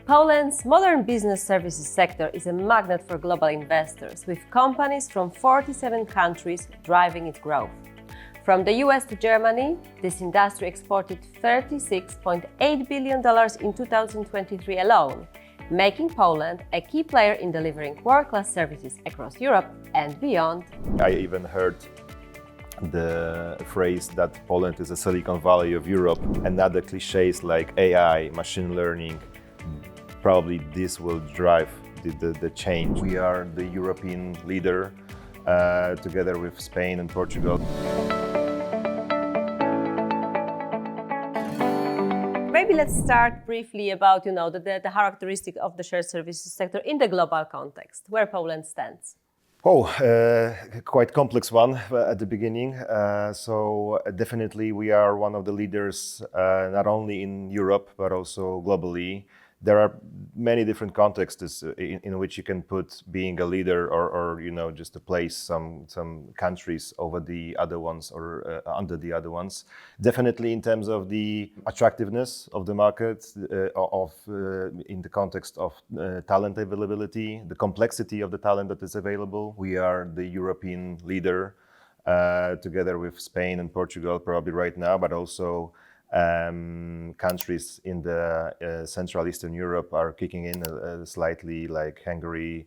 Poland's modern business services sector is a magnet for global investors, with companies from 47 countries driving its growth. From the US to Germany, this industry exported $36.8 billion in 2023 alone, making Poland a key player in delivering world-class services across Europe and beyond. I even heard the phrase that Poland is a Silicon Valley of Europe, and other cliches like AI, machine learning. Probably this will drive the change. We are the European leader together with Spain and Portugal. Maybe let's start briefly about the characteristic of the shared services sector in the global context, where Poland stands. Quite complex one at the beginning. So definitely we are one of the leaders, not only in Europe, but also globally. There are many different contexts in which you can put being a leader or just to place some countries over the other ones or under the other ones. Definitely in terms of the attractiveness of the market, in the context of talent availability, the complexity of the talent that is available. We are the European leader together with Spain and Portugal probably right now, but also countries in the Central Eastern Europe are kicking in slightly, like Hungary,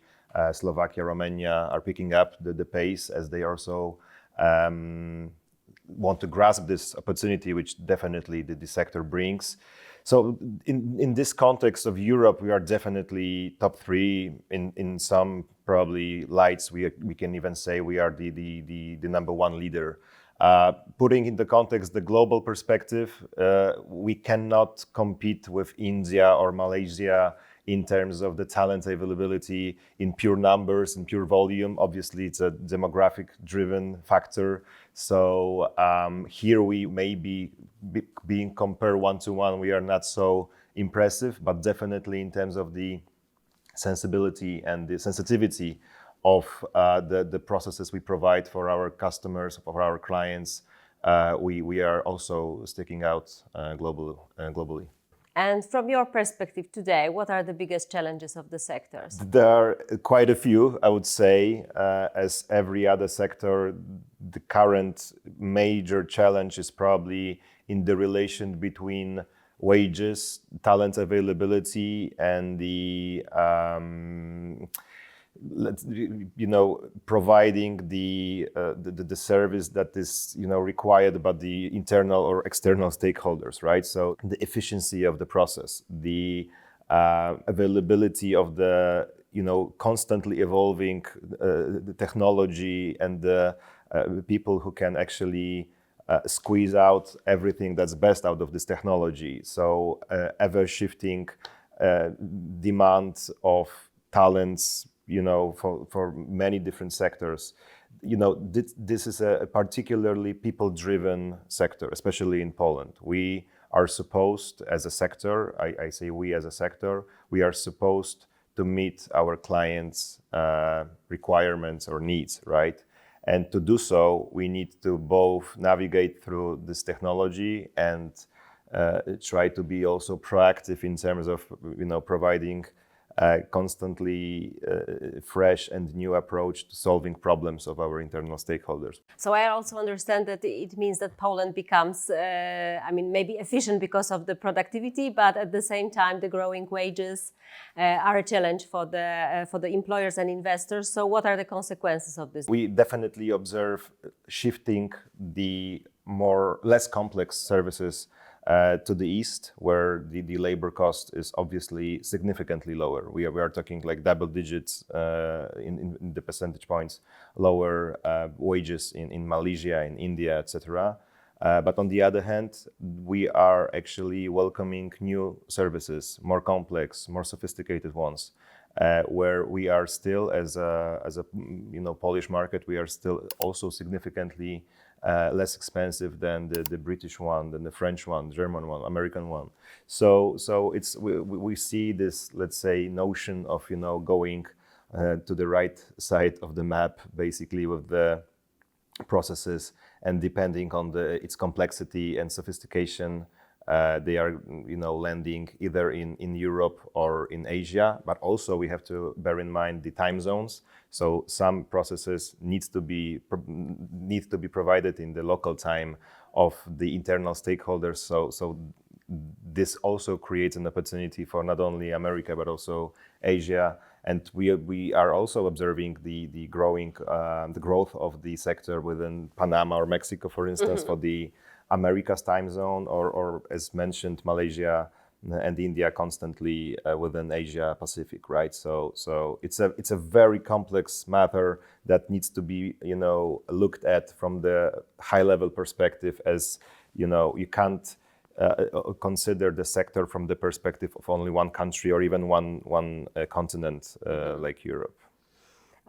Slovakia, Romania are picking up the pace as they also want to grasp this opportunity, which definitely the sector brings. So in this context of Europe, we are definitely top three in some probably lights. We can even say we are the number one leader. Putting in the context the global perspective, we cannot compete with India or Malaysia in terms of the talent availability in pure numbers and pure volume. Obviously, it's a demographic-driven factor. So here we may be being compared one-to-one, we are not so impressive, but definitely in terms of the sensibility and the sensitivity of the processes we provide for our customers, for our clients, we are also sticking out globally. And from your perspective today, what are the biggest challenges of the sectors? There are quite a few, I would say. As every other sector, the current major challenge is probably in the relation between wages, talent availability, and the providing the service that is required by the internal or external stakeholders, right? So the efficiency of the process, the availability of the constantly evolving the technology, and the people who can actually squeeze out everything that's best out of this technology. So ever shifting demand of talents for many different sectors. This is a particularly people-driven sector, especially in Poland. We are supposed, as a sector, I say we as a sector, we are supposed to meet our clients' requirements or needs, right? And to do so, we need to both navigate through this technology and try to be also proactive in terms of providing constantly fresh and new approach to solving problems of our internal stakeholders. So I also understand that it means that Poland becomes, maybe efficient because of the productivity, but at the same time, the growing wages are a challenge for the employers and investors. So what are the consequences of this? We definitely observe shifting the less complex services to the east, where the labor cost is obviously significantly lower. We are talking like double digits in the percentage points lower wages in Malaysia, in India, etc. But on the other hand, we are actually welcoming new services, more complex, more sophisticated ones, where we are still, as a Polish market, we are still also significantly less expensive than the British one, than the French one, German one, American one. So we see this, let's say, notion of going to the right side of the map, basically, with the processes, and depending on its complexity and sophistication, they are, landing either in Europe or in Asia. But also we have to bear in mind the time zones. So some processes need to be provided in the local time of the internal stakeholders. So this also creates an opportunity for not only America but also Asia. And we are also observing the growth of the sector within Panama or Mexico, for instance, for the America's time zone, or as mentioned, Malaysia and India constantly within Asia Pacific, right? So it's a very complex matter that needs to be looked at from the high level perspective, as you can't consider the sector from the perspective of only one country or even one continent like Europe.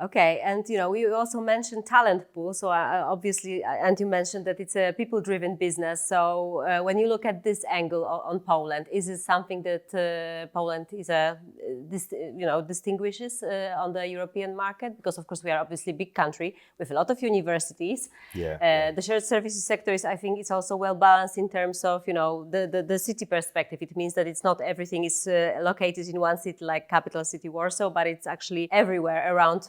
Okay, and we also mentioned talent pool. So obviously, and you mentioned that it's a people-driven business. So when you look at this angle on Poland, is it something that Poland is distinguishes on the European market? Because of course we are obviously a big country with a lot of universities. The shared services sector I think it's also well balanced in terms of the city perspective. It means that it's not everything is located in one city like capital city Warsaw, but it's actually everywhere around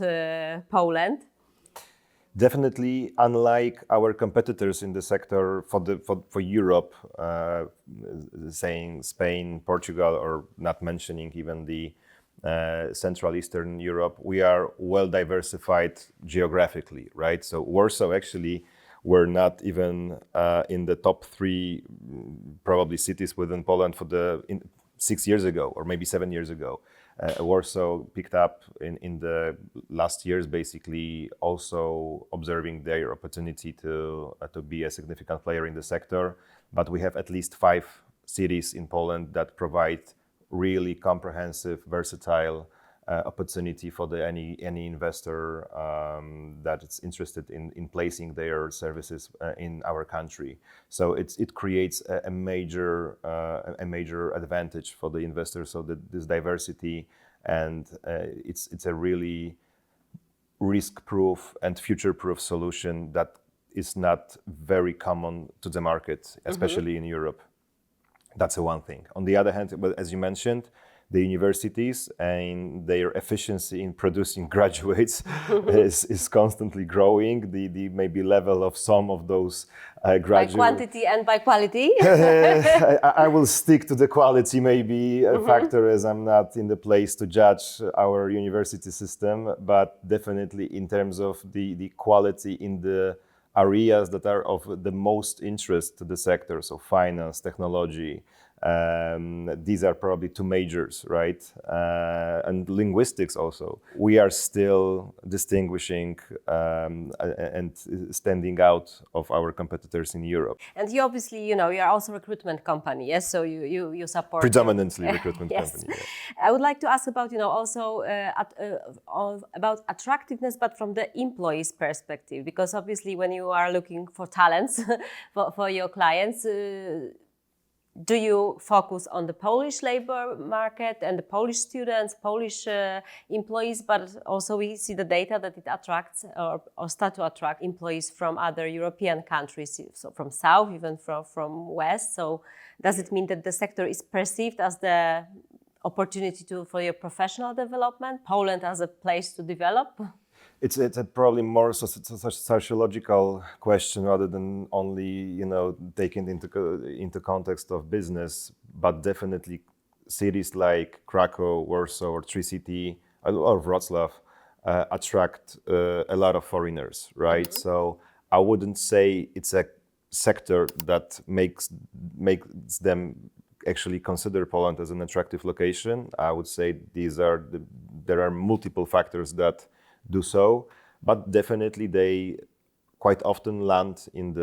Poland. Definitely, unlike our competitors in the sector for Europe, saying Spain, Portugal, or not mentioning even the Central Eastern Europe, we are well diversified geographically, right? So Warsaw actually were not even in the top 3 probably cities within Poland 6 years ago or maybe 7 years ago. Warsaw picked up in the last years, basically also observing their opportunity to be a significant player in the sector. But we have at least 5 cities in Poland that provide really comprehensive, versatile opportunity for any investor that is interested in placing their services in our country. So it creates a major advantage for the investors. So this diversity, and it's a really risk-proof and future-proof solution that is not very common to the market, especially in Europe. That's one thing. On the other hand, as you mentioned, the universities and their efficiency in producing graduates is constantly growing. The maybe level of some of those graduates. By quantity and by quality? I will stick to the quality maybe factor, as I'm not in the place to judge our university system, but definitely in terms of the quality in the areas that are of the most interest to the sector, so finance, technology, these are probably 2 majors, right? And linguistics also. We are still distinguishing and standing out of our competitors in Europe. And you obviously, you are also a recruitment company, yes? So you support... Predominantly recruitment company. Yeah. I would like to ask about, also about attractiveness, but from the employee's perspective, because obviously when you are looking for talents for your clients, do you focus on the Polish labor market and the Polish students, Polish employees, but also we see the data that it attracts or start to attract employees from other European countries, so from South, even from West. So does it mean that the sector is perceived as the opportunity for your professional development, Poland as a place to develop? It's a probably more sociological question rather than only taken into context of business, but definitely cities like Krakow, Warsaw, or Tri-City or Wrocław attract a lot of foreigners, right? So I wouldn't say it's a sector that makes them actually consider Poland as an attractive location. I would say there are multiple factors that do so, but definitely they quite often land in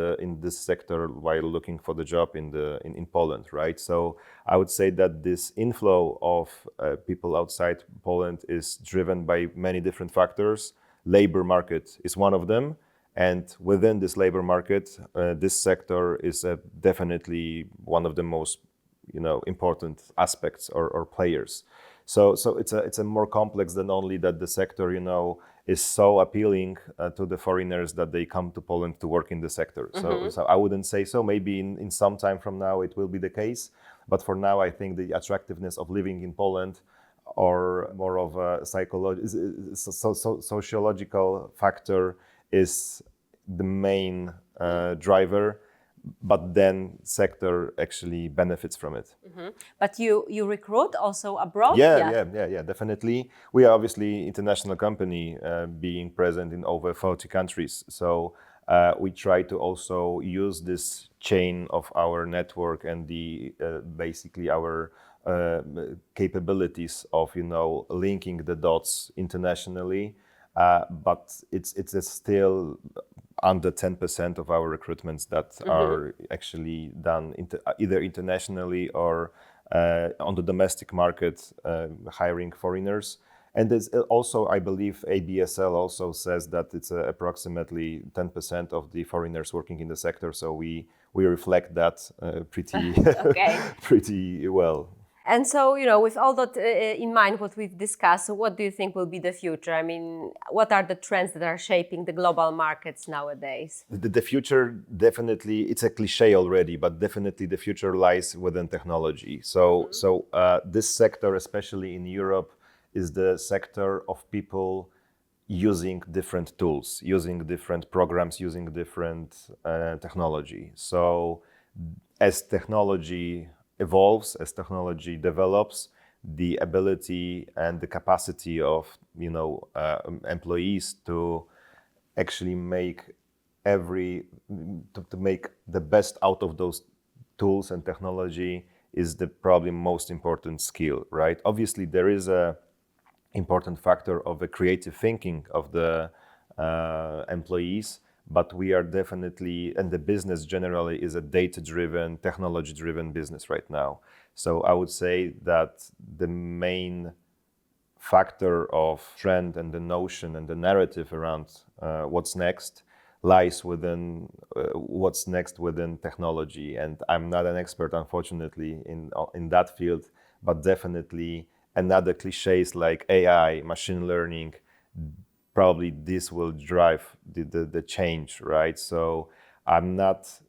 this sector while looking for the job in Poland, right? So I would say that this inflow of people outside Poland is driven by many different factors. Labor market is one of them, and within this labor market, this sector is definitely one of the most important aspects or players. So it's a more complex than only that the sector is so appealing to the foreigners that they come to Poland to work in the sector. So I wouldn't say so. Maybe in some time from now it will be the case. But for now, I think the attractiveness of living in Poland, or more of a sociological factor, is the main driver. But then sector actually benefits from it. But you recruit also abroad? Yeah, definitely. We are obviously international company, being present in over 40 countries. So we try to also use this chain of our network and the basically our capabilities of linking the dots internationally. But it's still under 10% of our recruitments that are actually done either internationally or on the domestic market, hiring foreigners. And there's also, I believe, ABSL also says that it's approximately 10% of the foreigners working in the sector. So we reflect that pretty pretty well. And so, with all that in mind, what we've discussed, what do you think will be the future? I mean, what are the trends that are shaping the global markets nowadays? The future, definitely, it's a cliche already, but definitely the future lies within technology. So this sector, especially in Europe, is the sector of people using different tools, using different programs, using different technology. So as technology evolves, as technology develops, the ability and the capacity of employees to actually make to make the best out of those tools and technology is the probably most important skill, right? Obviously, there is a important factor of the creative thinking of the employees. But we are definitely, and the business generally is a data-driven, technology-driven business right now. So I would say that the main factor of trend and the notion and the narrative around what's next lies within what's next within technology. And I'm not an expert, unfortunately, in that field, but definitely another cliches like AI, machine learning, probably this will drive the change, right? So I'm not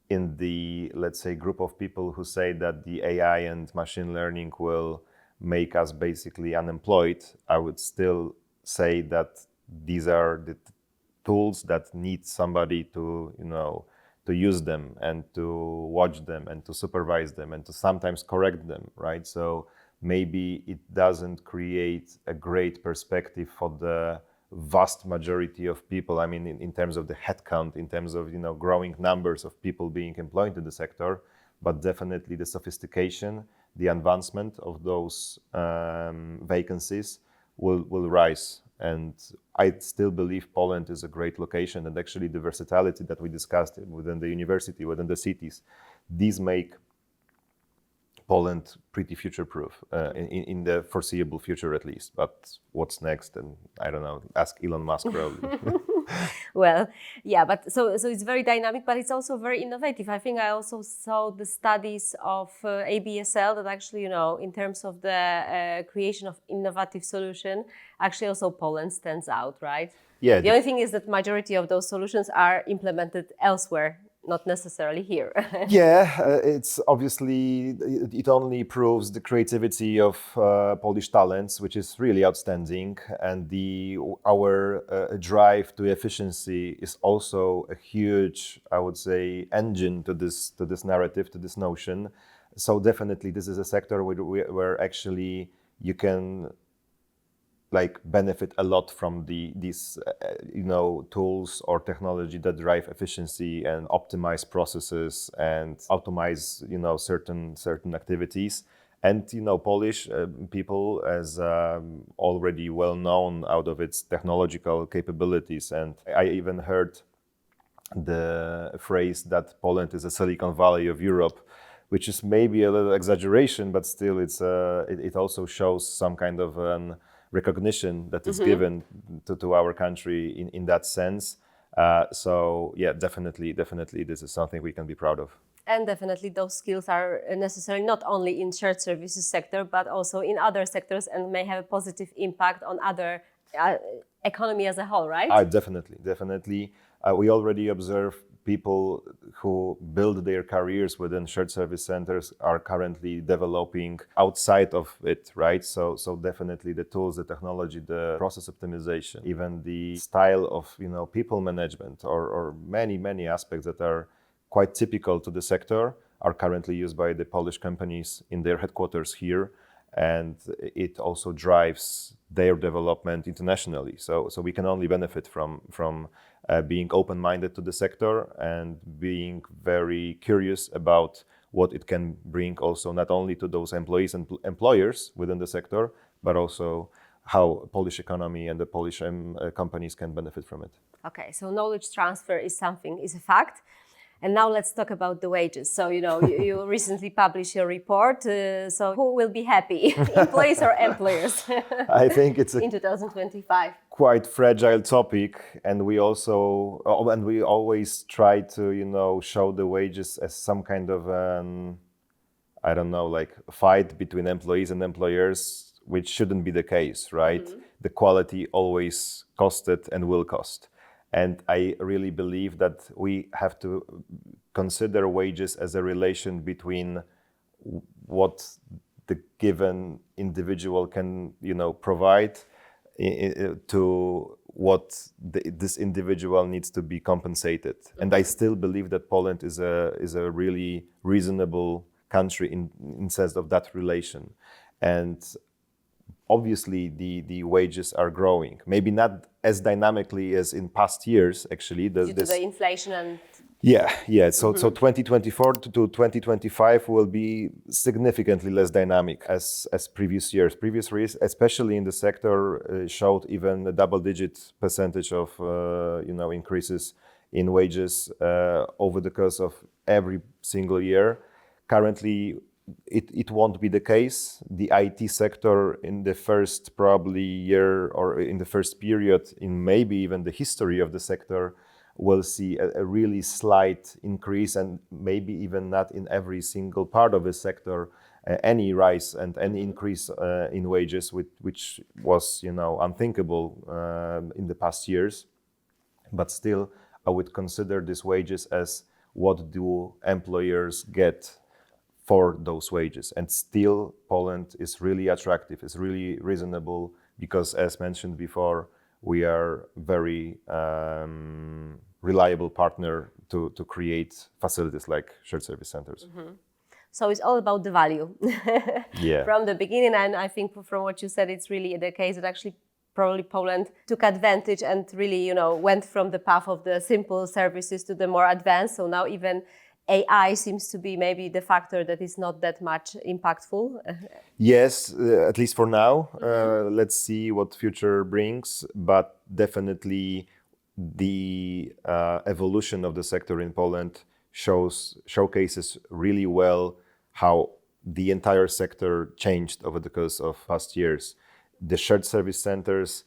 in the, let's say, group of people who say that the AI and machine learning will make us basically unemployed. I would still say that these are the tools that need somebody to, to use them and to watch them and to supervise them and to sometimes correct them, right? So maybe it doesn't create a great perspective for the vast majority of people. I mean, in terms of the headcount, in terms of growing numbers of people being employed in the sector, but definitely the sophistication, the advancement of those vacancies will rise. And I still believe Poland is a great location, and actually the versatility that we discussed within the university, within the cities, these make Poland pretty future-proof in the foreseeable future, at least. But what's next? And I don't know. Ask Elon Musk, probably. Well, yeah, but so it's very dynamic, but it's also very innovative. I think I also saw the studies of ABSL that actually, in terms of the creation of innovative solution, actually also Poland stands out, right? Yeah. The only thing is that majority of those solutions are implemented elsewhere, not necessarily here. It's obviously, it only proves the creativity of Polish talents, which is really outstanding. And our drive to efficiency is also a huge, I would say, engine to this narrative, to this notion. So definitely this is a sector where actually you can benefit a lot from these tools or technology that drive efficiency and optimize processes and optimize certain activities. And Polish people as already well known out of its technological capabilities. And I even heard the phrase that Poland is a Silicon Valley of Europe, which is maybe a little exaggeration, but still it also shows some kind of an recognition that is given to our country in that sense. So yeah, definitely this is something we can be proud of. And definitely those skills are necessary not only in shared services sector, but also in other sectors, and may have a positive impact on other economy as a whole, right? Definitely. We already observe people who build their careers within shared service centers are currently developing outside of it, right? So definitely the tools, the technology, the process optimization, even the style of people management, or many aspects that are quite typical to the sector are currently used by the Polish companies in their headquarters here, and it also drives their development internationally. So we can only benefit from being open-minded to the sector and being very curious about what it can bring also not only to those employees and employers within the sector, but also how Polish economy and the Polish companies can benefit from it. Okay, so knowledge transfer is a fact. And now let's talk about the wages. So, you recently published your report. So who will be happy, employees or employers? I think it's in 2025. Quite fragile topic, and we always try to show the wages as some kind of I don't know, like a fight between employees and employers, which shouldn't be the case, right? Mm-hmm. The quality always costed and will cost. And I really believe that we have to consider wages as a relation between what the given individual can, provide to what this individual needs to be compensated. And I still believe that Poland is a really reasonable country in sense of that relation. And obviously the wages are growing, maybe not as dynamically as in past years, actually. Due to the inflation and... Yeah. So 2024 to 2025 will be significantly less dynamic as previous years. Previous years, especially in the sector, showed even a double-digit percentage of increases in wages over the course of every single year. Currently, it won't be the case. The IT sector in the first probably year, or in the first period in maybe even the history of the sector, will see a really slight increase, and maybe even not in every single part of the sector any rise and any increase in wages, which was unthinkable in the past years. But still, I would consider these wages as what do employers get for those wages. And still, Poland is really attractive, it's really reasonable, because as mentioned before, we are very reliable partner to create facilities like shared service centers. Mm-hmm. So it's all about the value. Yeah. From the beginning, and I think from what you said, it's really the case that actually probably Poland took advantage and really, went from the path of the simple services to the more advanced. So now even AI seems to be maybe the factor that is not that much impactful. Yes, at least for now. Let's see what future brings, but definitely the evolution of the sector in Poland showcases really well how the entire sector changed over the course of past years. The shared service centers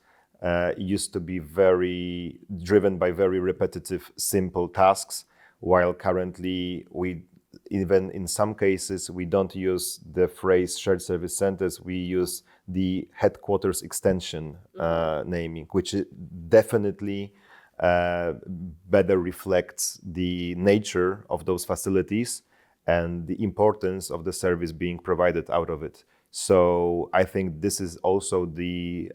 used to be very driven by very repetitive, simple tasks, while currently even in some cases, we don't use the phrase shared service centers, we use the headquarters extension naming, which definitely better reflects the nature of those facilities and the importance of the service being provided out of it. So I think this is also the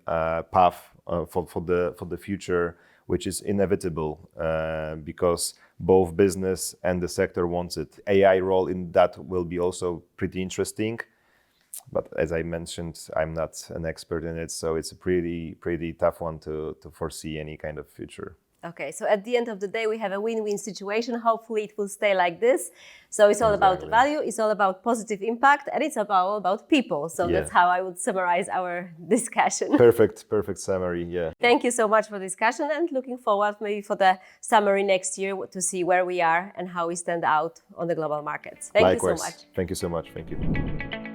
path for the future, which is inevitable because both business and the sector wants it. AI role in that will be also pretty interesting. But as I mentioned, I'm not an expert in it, so it's a pretty tough one to foresee any kind of future. Okay, so at the end of the day, we have a win-win situation. Hopefully it will stay like this. So it's all about value, it's all about positive impact, and it's all about people. So that's how I would summarize our discussion. Perfect summary, yeah. Thank you so much for the discussion, and looking forward maybe for the summary next year to see where we are and how we stand out on the global markets. Thank you so much. Thank you so much. Thank you.